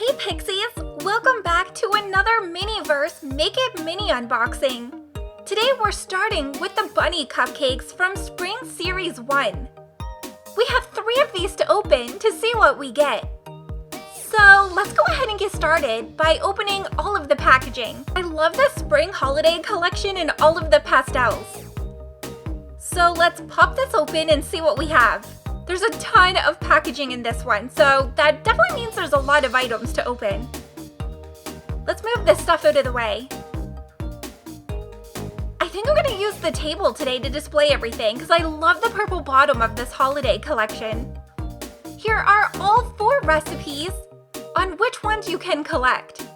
Hey Pixies! Welcome back to another MiniVerse Make It Mini unboxing. Today we're starting with the bunny cupcakes from Spring Series 1. We have 3 of these to open to see what we get. So let's go ahead and get started by opening all of the packaging. I love the spring holiday collection and all of the pastels. So let's pop this open and see what we have. There's a ton of packaging in this one, so that definitely means there's a lot of items to open. Let's move this stuff out of the way. I think I'm going to use the table today to display everything because I love the purple bottom of this holiday collection. Here are all 4 recipes on which ones you can collect.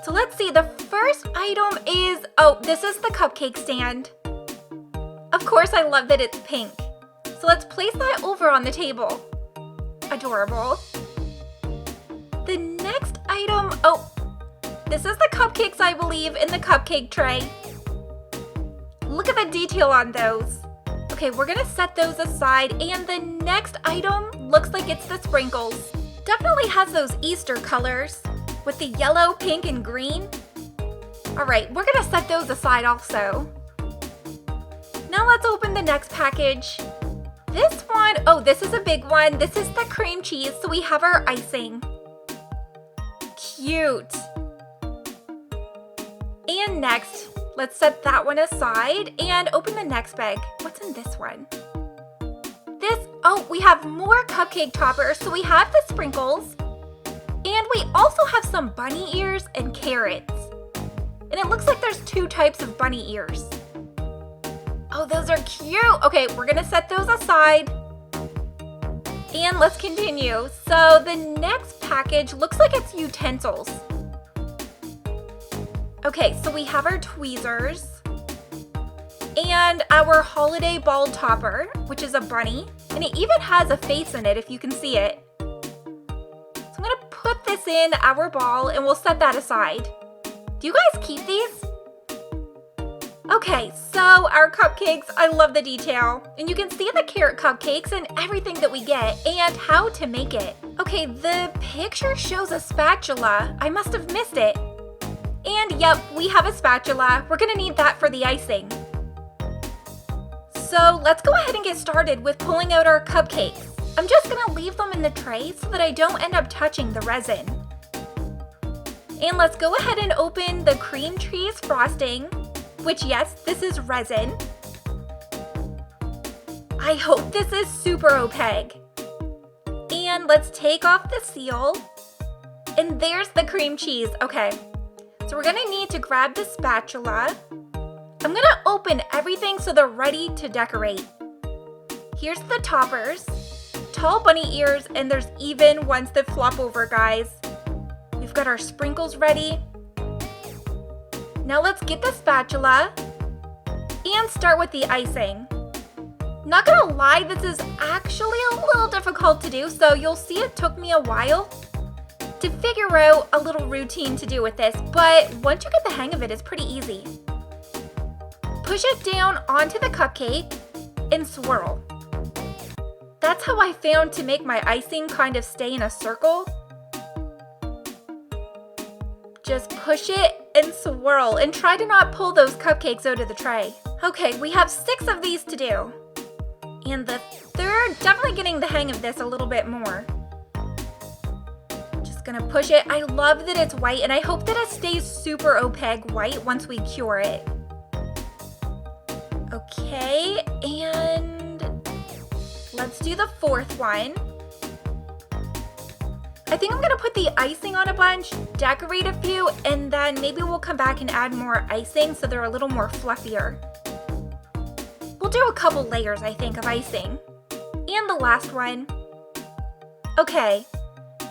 So let's see, the first item is, this is the cupcake stand. Of course, I love that it's pink. So let's place that over on the table. Adorable. The next item, this is the cupcakes, I believe, in the cupcake tray. Look at the detail on those. Okay, we're gonna set those aside, and the next item looks like it's the sprinkles. Definitely has those Easter colors with the yellow, pink, and green. All right, we're gonna set those aside also. Now let's open the next package. This one, this is a big one. This is the cream cheese, so we have our icing. Cute. And next, let's set that one aside and open the next bag. What's in this one? We have more cupcake toppers, so we have the sprinkles. And we also have some bunny ears and carrots. And it looks like there's 2 types of bunny ears. Oh, those are cute. Okay, we're gonna set those aside. And let's continue. So the next package looks like it's utensils. Okay, so we have our tweezers and our holiday ball topper, which is a bunny. And it even has a face in it if you can see it. So I'm gonna put this in our ball and we'll set that aside. Do you guys keep these? Okay, so our cupcakes, I love the detail. And you can see the carrot cupcakes and everything that we get and how to make it. Okay, the picture shows a spatula. I must have missed it. And yep, we have a spatula. We're gonna need that for the icing. So let's go ahead and get started with pulling out our cupcakes. I'm just gonna leave them in the tray so that I don't end up touching the resin. And let's go ahead and open the cream cheese frosting. Which, yes, this is resin. I hope this is super opaque. And let's take off the seal. And there's the cream cheese. Okay, so we're gonna need to grab the spatula. I'm gonna open everything so they're ready to decorate. Here's the toppers, tall bunny ears, and there's even ones that flop over, guys. We've got our sprinkles ready. Now let's get the spatula and start with the icing. Not gonna lie, this is actually a little difficult to do, so you'll see it took me a while to figure out a little routine to do with this, but once you get the hang of it, it's pretty easy. Push it down onto the cupcake and swirl. That's how I found to make my icing kind of stay in a circle. Just push it and swirl and try to not pull those cupcakes out of the tray. Okay, we have 6 of these to do. And the third, definitely getting the hang of this a little bit more. Just gonna push it. I love that it's white and I hope that it stays super opaque white once we cure it. Okay, and let's do the 4th one. I think I'm gonna put the icing on a bunch, decorate a few, and then maybe we'll come back and add more icing so they're a little more fluffier. We'll do a couple layers, I think, of icing. And the last one. Okay,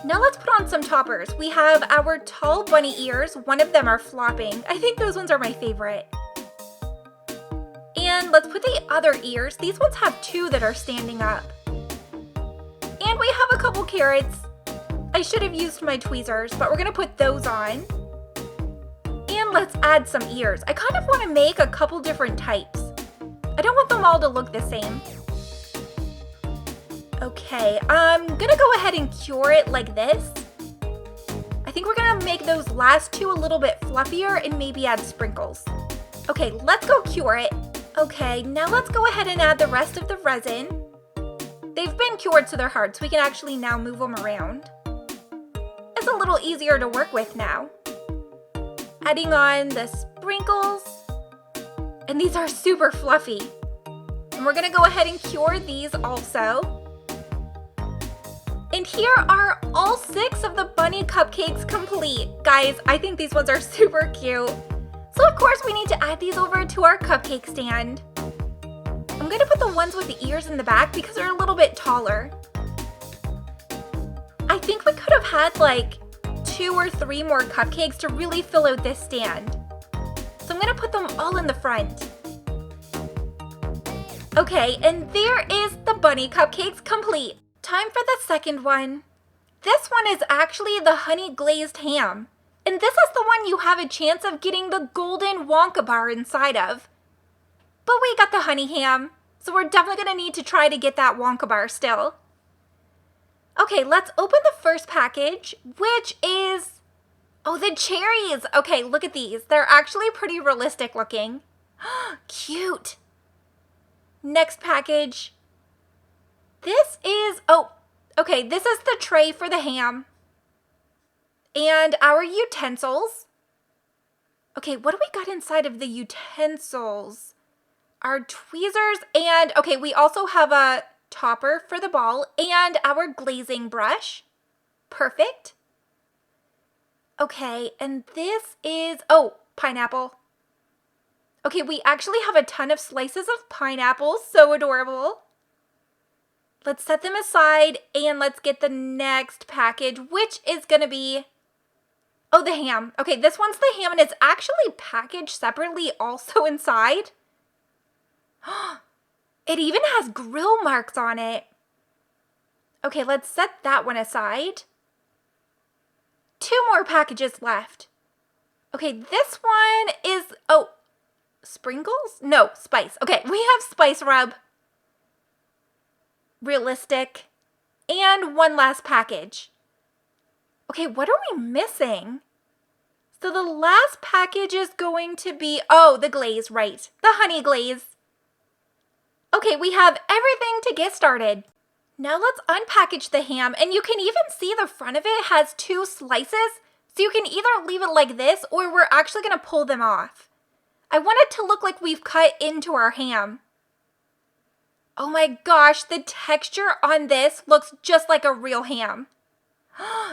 now let's put on some toppers. We have our tall bunny ears. One of them are flopping. I think those ones are my favorite. And let's put the other ears. These ones have 2 that are standing up. And we have a couple carrots. I should have used my tweezers, but we're gonna put those on. And let's add some ears. I kind of want to make a couple different types. I don't want them all to look the same. Okay, I'm gonna go ahead and cure it like this. think we're gonna make those last two a little bit fluffier and maybe add sprinkles. Okay, let's go cure it. Okay, now let's go ahead and add the rest of the resin. They've been cured so they're hard, so we can actually now move them around. It's a little easier to work with now. Adding on the sprinkles. And these are super fluffy. And we're gonna go ahead and cure these also. And here are all 6 of the bunny cupcakes complete. Guys, I think these ones are super cute. So of course we need to add these over to our cupcake stand. I'm gonna put the ones with the ears in the back because they're a little bit taller. I think we could have had like 2 or 3 more cupcakes to really fill out this stand. So I'm gonna put them all in the front. Okay, and there is the bunny cupcakes complete. Time for the second one. This one is actually the honey glazed ham. And this is the one you have a chance of getting the golden Wonka bar inside of. But we got the honey ham, so we're definitely gonna need to try to get that Wonka bar still. Okay, let's open the first package, which is, oh, the cherries. Okay, look at these. They're actually pretty realistic looking. Cute. Next package. This is, oh, okay, this is the tray for the ham. And our utensils. Okay, what do we got inside of the utensils? Our tweezers and, okay, we also have a topper for the ball and our glazing brush. Perfect. Okay, and this is, oh, pineapple. Okay, we actually have a ton of slices of pineapple, so adorable. Let's set them aside and let's get the next package, which is gonna be, oh, the ham. Okay, this one's the ham and it's actually packaged separately also inside. It even has grill marks on it. Okay, let's set that one aside. 2 more packages left. Okay, this one is, oh, sprinkles? No, spice. Okay, we have spice rub. Realistic. And one last package. Okay, what are we missing? So the last package is going to be, oh, the glaze, right. The honey glaze. Okay, we have everything to get started. Now let's unpackage the ham, and you can even see the front of it has 2 slices, so you can either leave it like this or we're actually gonna pull them off. I want it to look like we've cut into our ham. Oh my gosh, the texture on this looks just like a real ham.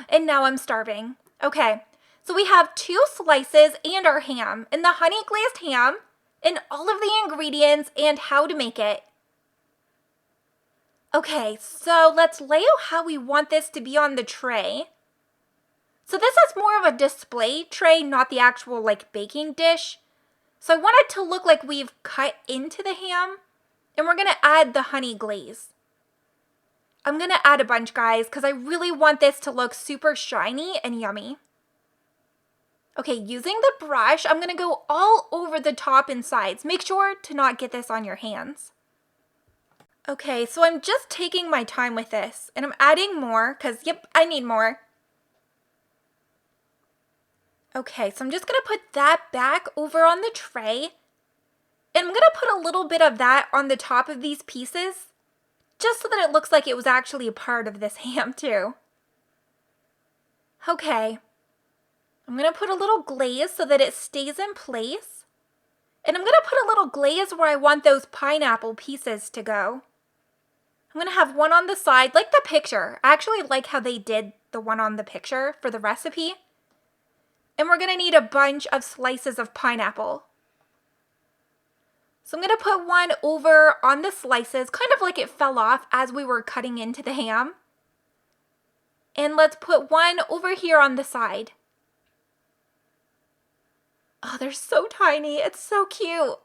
And now I'm starving. Okay, so we have 2 slices and our ham, and the honey glazed ham, and all of the ingredients and how to make it. Okay, so let's lay out how we want this to be on the tray. So this is more of a display tray, not the actual like baking dish. So I want it to look like we've cut into the ham, and we're gonna add the honey glaze. I'm gonna add a bunch, guys, because I really want this to look super shiny and yummy. Okay, using the brush, I'm gonna go all over the top and sides. Make sure to not get this on your hands. Okay, so I'm just taking my time with this, and I'm adding more, because, yep, I need more. Okay, so I'm just gonna put that back over on the tray, and I'm gonna put a little bit of that on the top of these pieces, just so that it looks like it was actually a part of this ham too. Okay, I'm gonna put a little glaze so that it stays in place, and I'm gonna put a little glaze where I want those pineapple pieces to go. I'm gonna have one on the side, like the picture. I actually like how they did the one on the picture for the recipe. And we're gonna need a bunch of slices of pineapple. So I'm gonna put one over on the slices, kind of like it fell off as we were cutting into the ham. And let's put one over here on the side. Oh, they're so tiny, it's so cute.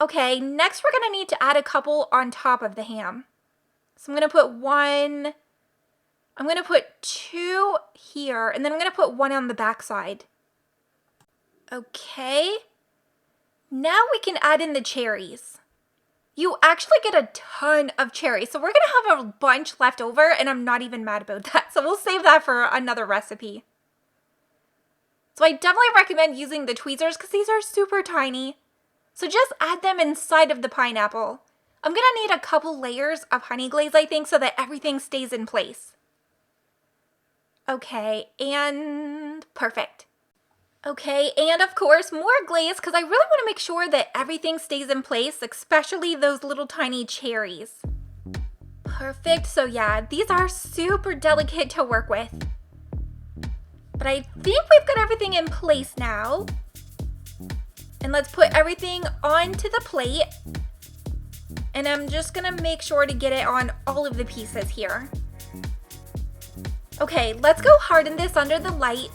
Okay, next we're gonna need to add a couple on top of the ham. So I'm gonna put one, I'm gonna put 2 here, and then I'm gonna put one on the back side. Okay, now we can add in the cherries. You actually get a ton of cherries, so we're gonna have a bunch left over, and I'm not even mad about that. So we'll save that for another recipe. So I definitely recommend using the tweezers because these are super tiny. So just add them inside of the pineapple. I'm gonna need a couple layers of honey glaze, I think, so that everything stays in place. Okay, and perfect. Okay, and of course, more glaze because I really want to make sure that everything stays in place, especially those little tiny cherries. Perfect, so yeah, these are super delicate to work with. But I think we've got everything in place now. And let's put everything onto the plate. And I'm just gonna make sure to get it on all of the pieces here. Okay, let's go harden this under the light.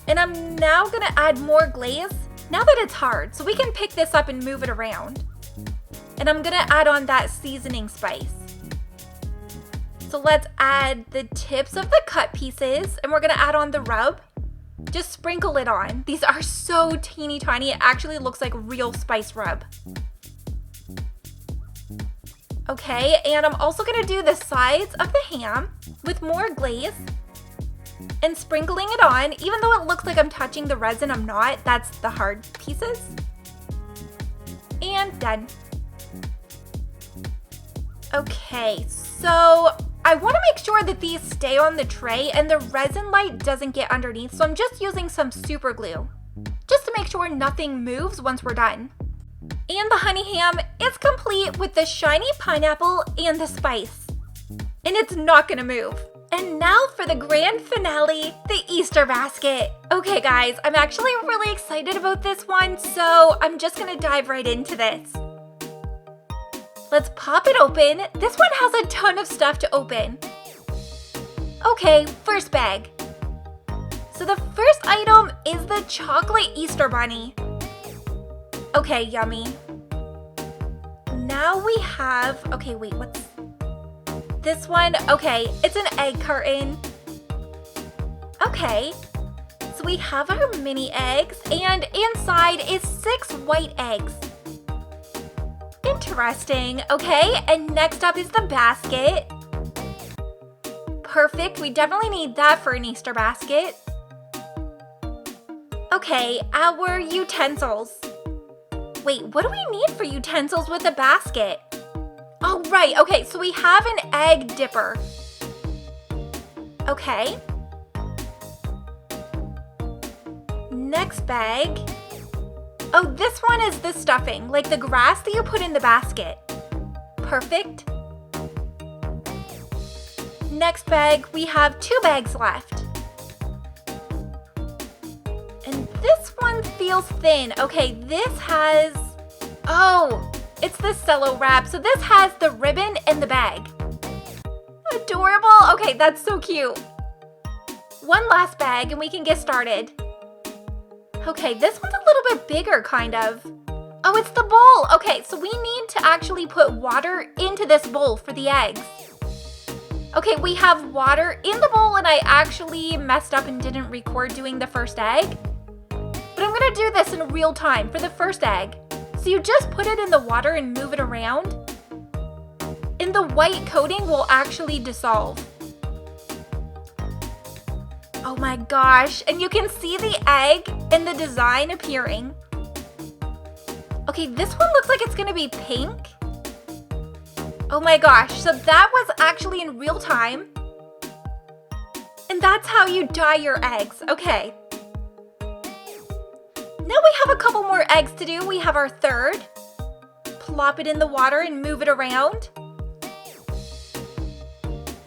And I'm now gonna add more glaze now that it's hard, so we can pick this up and move it around. And I'm gonna add on that seasoning spice. So let's add the tips of the cut pieces, and we're gonna add on the rub. Just sprinkle it on. These are so teeny tiny, it actually looks like real spice rub. Okay, and I'm also gonna do the sides of the ham with more glaze and sprinkling it on. Even though it looks like I'm touching the resin, I'm not. That's the hard pieces. And done. Okay, so I want to make sure that these stay on the tray and the resin light doesn't get underneath, so I'm just using some super glue just to make sure nothing moves once we're done. And the honey ham is complete with the shiny pineapple and the spice. And it's not gonna move. And now for the grand finale, the Easter basket. Okay guys, I'm actually really excited about this one, so I'm just gonna dive right into this. Let's pop it open. This one has a ton of stuff to open. Okay, first bag. So the first item is the chocolate Easter bunny. Okay, yummy. Now we have, okay, wait, what's this one? Okay, it's an egg carton. Okay, so we have our mini eggs, and inside is 6 white eggs. Interesting. Okay, and next up is the basket. Perfect, we definitely need that for an Easter basket. Okay, our utensils. Wait, what do we need for utensils with a basket? Oh, right, okay, so we have an egg dipper. Okay. Next bag. Oh, this one is the stuffing, like the grass that you put in the basket. Perfect. Next bag, we have 2 bags left. And this one feels thin. Okay, this has, oh, it's the cello wrap. So this has the ribbon and the bag. Adorable. Okay, that's so cute. One last bag and we can get started. Okay, this one's a little bit bigger, kind of. Oh, it's the bowl. Okay, so we need to actually put water into this bowl for the eggs. Okay, we have water in the bowl, and I actually messed up and didn't record doing the first egg. But I'm gonna do this in real time for the first egg. So you just put it in the water and move it around, and the white coating will actually dissolve. Oh my gosh, and you can see the egg and the design appearing. Okay, this one looks like it's gonna be pink. Oh my gosh, so that was actually in real time. And that's how you dye your eggs. Okay. Now we have a couple more eggs to do. We have our third. Plop it in the water and move it around.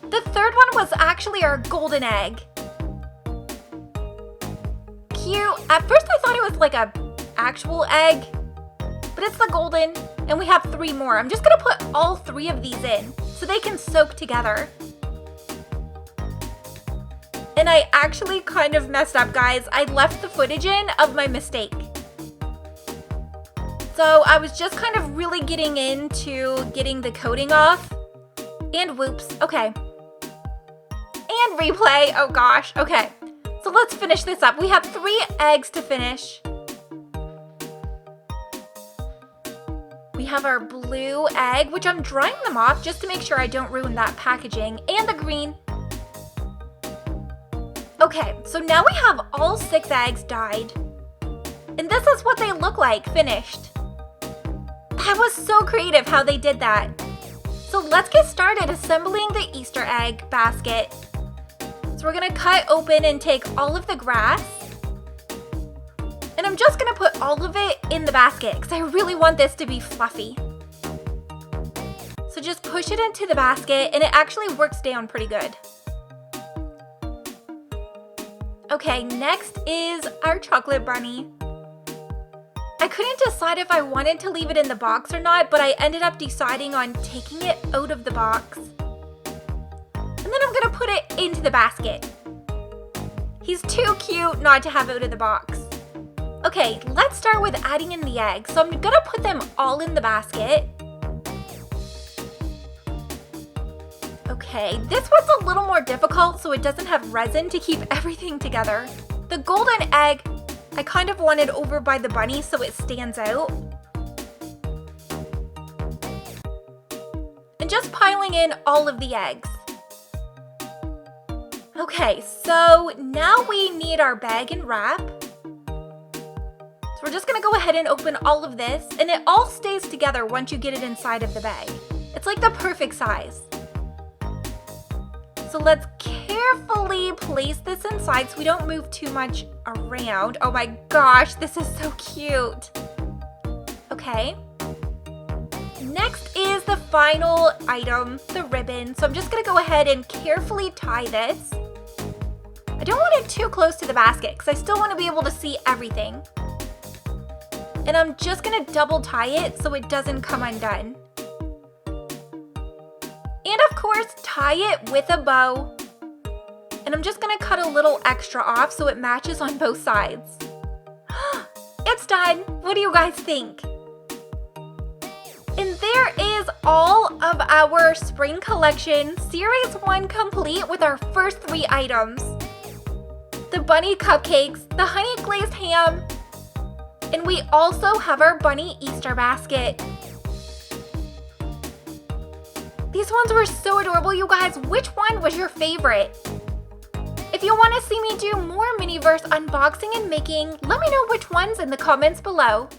The third one was actually our golden egg. Cute. At first I thought it was like a actual egg, but it's the golden, and we have 3 more. I'm just gonna put all 3 of these in so they can soak together. And I actually kind of messed up, guys. I left the footage in of my mistake. So I was just kind of really getting into getting the coating off, and whoops, okay. And replay, oh gosh, okay. So let's finish this up. We have 3 eggs to finish. We have our blue egg, which I'm drying them off just to make sure I don't ruin that packaging, and the green. Okay, so now we have all 6 eggs dyed. And this is what they look like finished. That was so creative how they did that. So let's get started assembling the Easter egg basket. So we're gonna cut open and take all of the grass. And I'm just gonna put all of it in the basket because I really want this to be fluffy. So just push it into the basket and it actually works down pretty good. Okay, next is our chocolate bunny. I couldn't decide if I wanted to leave it in the box or not, but I ended up deciding on taking it out of the box. And then I'm gonna put it into the basket. He's too cute not to have out of the box. Okay, let's start with adding in the eggs. So I'm gonna put them all in the basket. Okay, this one's a little more difficult so it doesn't have resin to keep everything together. The golden egg, I kind of wanted over by the bunny so it stands out. And just piling in all of the eggs. Okay, so now we need our bag and wrap. So we're just gonna go ahead and open all of this, and it all stays together once you get it inside of the bag. It's like the perfect size. So let's carefully place this inside so we don't move too much around. Oh my gosh, this is so cute. Okay. Next is the final item, the ribbon. So I'm just gonna go ahead and carefully tie this. I don't want it too close to the basket because I still want to be able to see everything. And I'm just gonna double tie it so it doesn't come undone. And of course, tie it with a bow. And I'm just gonna cut a little extra off so it matches on both sides. It's done! What do you guys think? And there is all of our spring collection, Series 1 complete with our first 3 items. The bunny cupcakes, the honey glazed ham, and we also have our bunny Easter basket. These ones were so adorable, you guys. Which one was your favorite? If you want to see me do more MiniVerse unboxing and making, let me know which ones in the comments below.